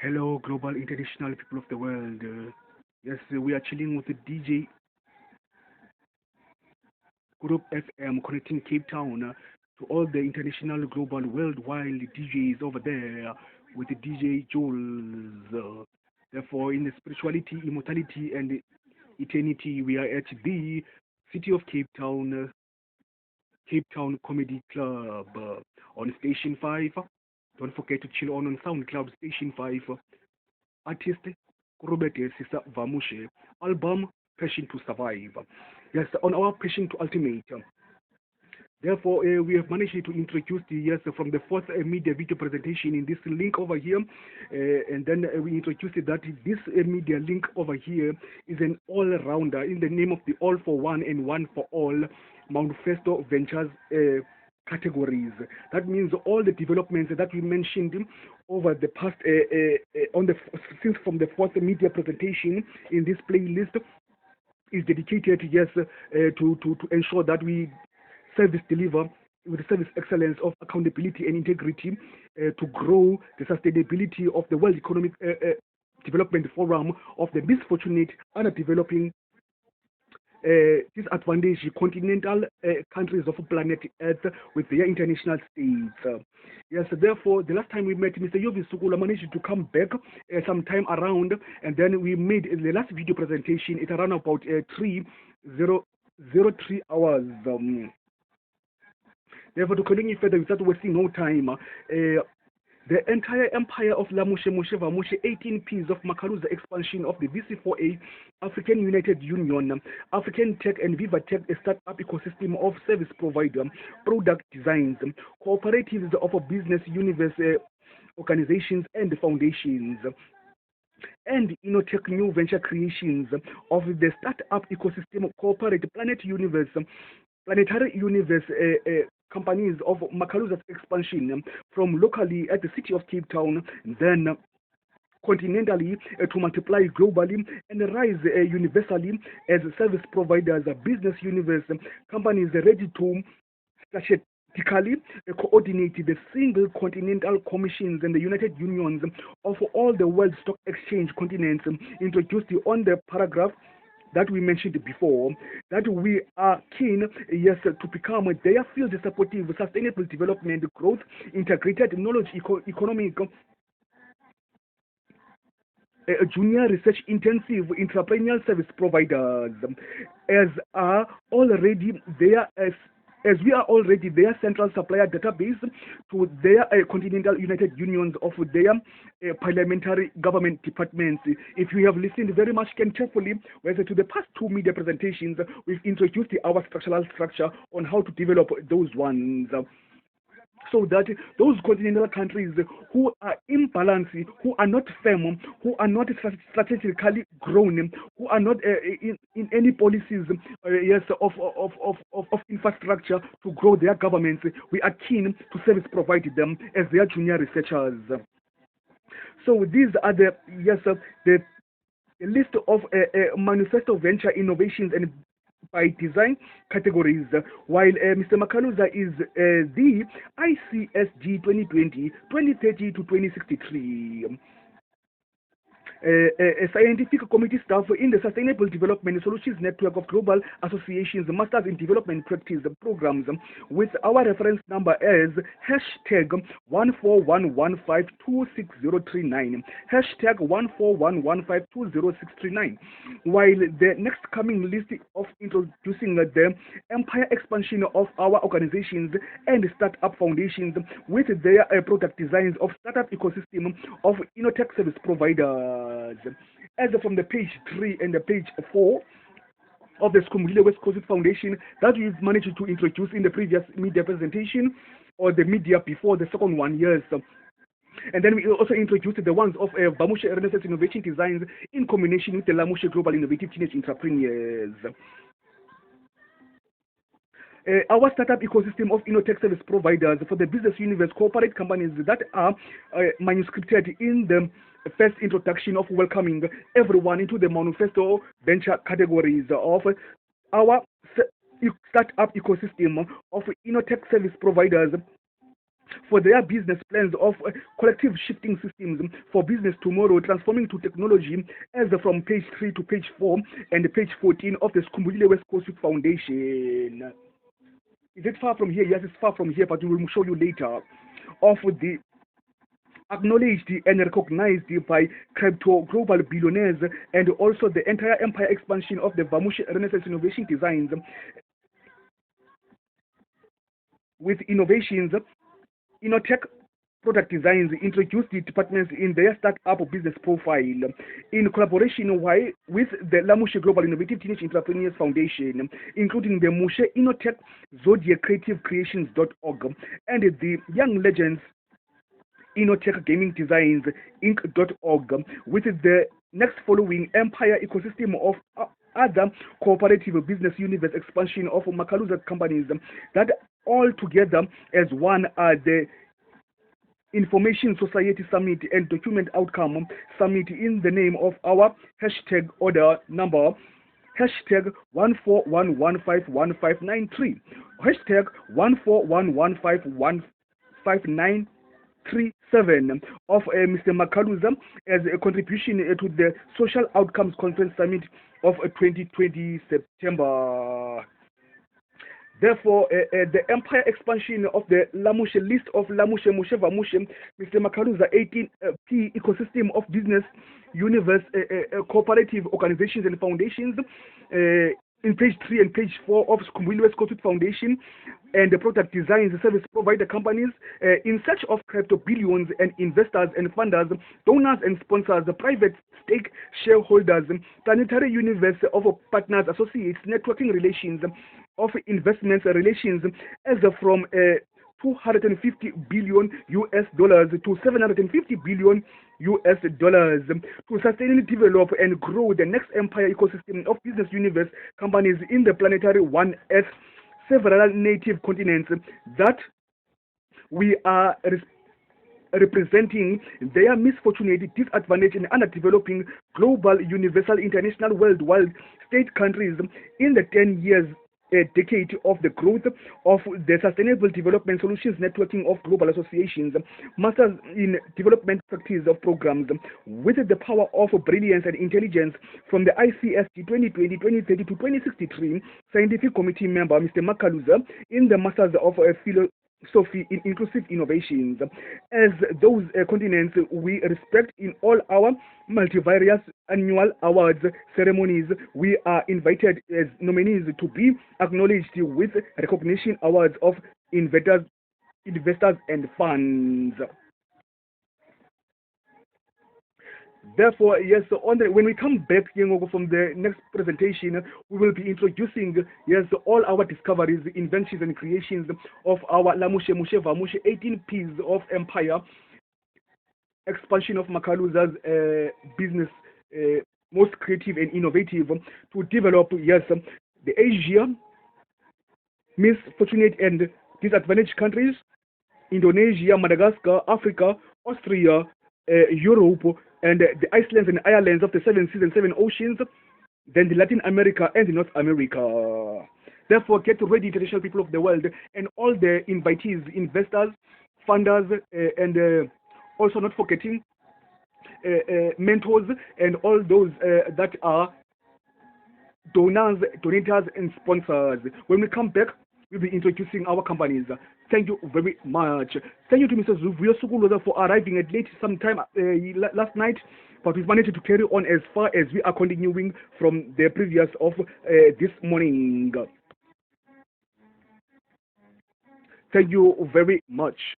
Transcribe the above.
Hello, global international people of the world. Yes, we are chilling with the DJ Group FM connecting Cape Town to all the international, global, worldwide DJs over there with the DJ Jules. Therefore, in the spirituality, immortality, and eternity, we are at the city of Cape Town Comedy Club on Station 5. Don't forget to chill on SoundCloud Station 5. Artist Robert Sisa Vamushe, album Passion to Survive. Yes, on our Passion to Ultimate. Therefore, we have managed to introduce the yes from the fourth media video presentation in this link over here, and then we introduced that this media link over here is an all-rounder in the name of the All for One and One for All Manifesto Ventures categories. That means all the developments that we mentioned over the past on the from the fourth media presentation in this playlist is dedicated yes to ensure that we service deliver with the service excellence of accountability and integrity to grow the sustainability of the World Economic Development Forum of the misfortunate, underdeveloping, disadvantaged continental countries of planet Earth with their international states. Yes, therefore, the last time we met, Mr. Yovi Sukula managed to come back sometime around, and then we made the last video presentation at around about 3:03 hours. Therefore, to continue further without wasting no time, the entire empire of Lamushe Moshe Vamushe 18 Ps of Makaluza expansion of the VC4A, African United Union, African Tech and Viva Tech, a startup ecosystem of service provider, product designs, cooperatives of a business universe, organizations and foundations, and Innotech new venture creations of the startup ecosystem corporate planetary universe companies of Makaluza's expansion from locally at the city of Cape Town, then continentally to multiply globally and rise universally as service providers, business universe companies ready to strategically coordinate the single continental commissions and the United Unions of all the world stock exchange continents introduced on the paragraph that we mentioned before, that we are keen, yes, to become their field supportive, sustainable development, growth, integrated knowledge, economic, junior research intensive entrepreneurial service providers, as are already there as we are already their central supplier database to their continental United Unions of their parliamentary government departments. If you have listened very much carefully, whether to the past two media presentations, we've introduced our structural structure on how to develop those ones, so that those continental countries who are imbalance, who are not firm, who are not strategically grown, who are not in any policies yes of infrastructure to grow their governments, we are keen to service provide them as their junior researchers. So these are the yes the list of manifesto venture innovations and by design categories, while Mr. Makaluza is the ICSG 2020, 2030 to 2063. A scientific committee staff in the Sustainable Development Solutions Network of Global Associations Masters in Development Practice programs, with our reference number as hashtag 14115260039, hashtag 141152069, while the next coming list of introducing the empire expansion of our organizations and startup foundations with their product designs of startup ecosystem of Innotech service providers. As from the page 3 and the page 4 of the Scooby-Doo West Coast Foundation that we've managed to introduce in the previous media presentation, or the media before the second one, yes. And then we also introduced the ones of Vamushe Renaissance Innovation Designs in combination with the Lamushe Global Innovative Teenage Entrepreneurs. Our startup ecosystem of Innotech service providers for the business universe corporate companies that are manuscripted in the first introduction of welcoming everyone into the manifesto venture categories of our startup ecosystem of Innotech service providers for their business plans of collective shifting systems for business tomorrow, transforming to technology, as from page 3 to page 4 and page 14 of the Scooby-Doo West Coast Youth Foundation. Is it far from here? Yes, it's far from here, but we will show you later. Of the acknowledged and recognized by crypto global billionaires, and also the entire empire expansion of the Vamushe Renaissance Innovation Designs with innovations, Innotech product designs introduced the departments in their startup business profile in collaboration with the Lamushe Global Innovative Teenage Entrepreneurs Foundation, including the Mushe Innotech Zodiac Creative Creations.org and the Young Legends Innotech Gaming Designs Inc.org, with the next following empire ecosystem of other cooperative business universe expansion of Makaluza companies that all together as one are the Information Society Summit and Document Outcome Summit in the name of our hashtag order number hashtag 141151593 hashtag 141151593 of Mr. Makaluza as a contribution to the Social Outcomes Conference Summit of 2020 September. Therefore, the empire expansion of the Lamushe list of Lamushe Mushe Vamushe, Mr. Makaluza 18P ecosystem of business, universe, cooperative organizations and foundations, in page 3 and page 4 of Scooby-Doo West Coast Foundation, and the product designs, service provider companies, in search of crypto billions and investors and funders, donors and sponsors, private stake shareholders, planetary universe of partners, associates, networking relations, of investments relations, as from 250 billion US dollars to 750 billion US dollars to sustainably develop and grow the next empire ecosystem of business universe companies in the planetary one Earth, several native continents that we are representing their misfortunate, disadvantaged, and underdeveloping global, universal, international, worldwide state countries in the 10 years a decade of the growth of the Sustainable Development Solutions Networking of Global Associations, Masters in Development Practice of Programs, with the power of brilliance and intelligence from the ICSG 2020, 2030 to 2063 Scientific Committee member, Mr. Makaluza, in the Masters of Philosophy in Inclusive Innovations. As those continents we respect in all our multivarious annual awards ceremonies, we are invited as nominees to be acknowledged with recognition awards of investors and funds. Therefore, yes, when we come back from the next presentation, we will be introducing, yes, all our discoveries, inventions, and creations of our Lamushe Mushe Vamushe 18 P's of empire, expansion of Makaluza's business, most creative and innovative, to develop, yes, the Asia, misfortunate and disadvantaged countries, Indonesia, Madagascar, Africa, Austria, Europe, and the Icelands and Irelands of the 7 seas and 7 oceans, then the Latin America and the North America. Therefore, get ready, international people of the world, and all the invitees, investors, funders, and also not forgetting mentors and all those that are donors, donators, and sponsors. When we come back, we'll be introducing our companies. Thank you very much. Thank you to Mr. Zuvuyo Sukuluza for arriving at late sometime last night, but we've managed to carry on as far as we are continuing from the previous of this morning. Thank you very much.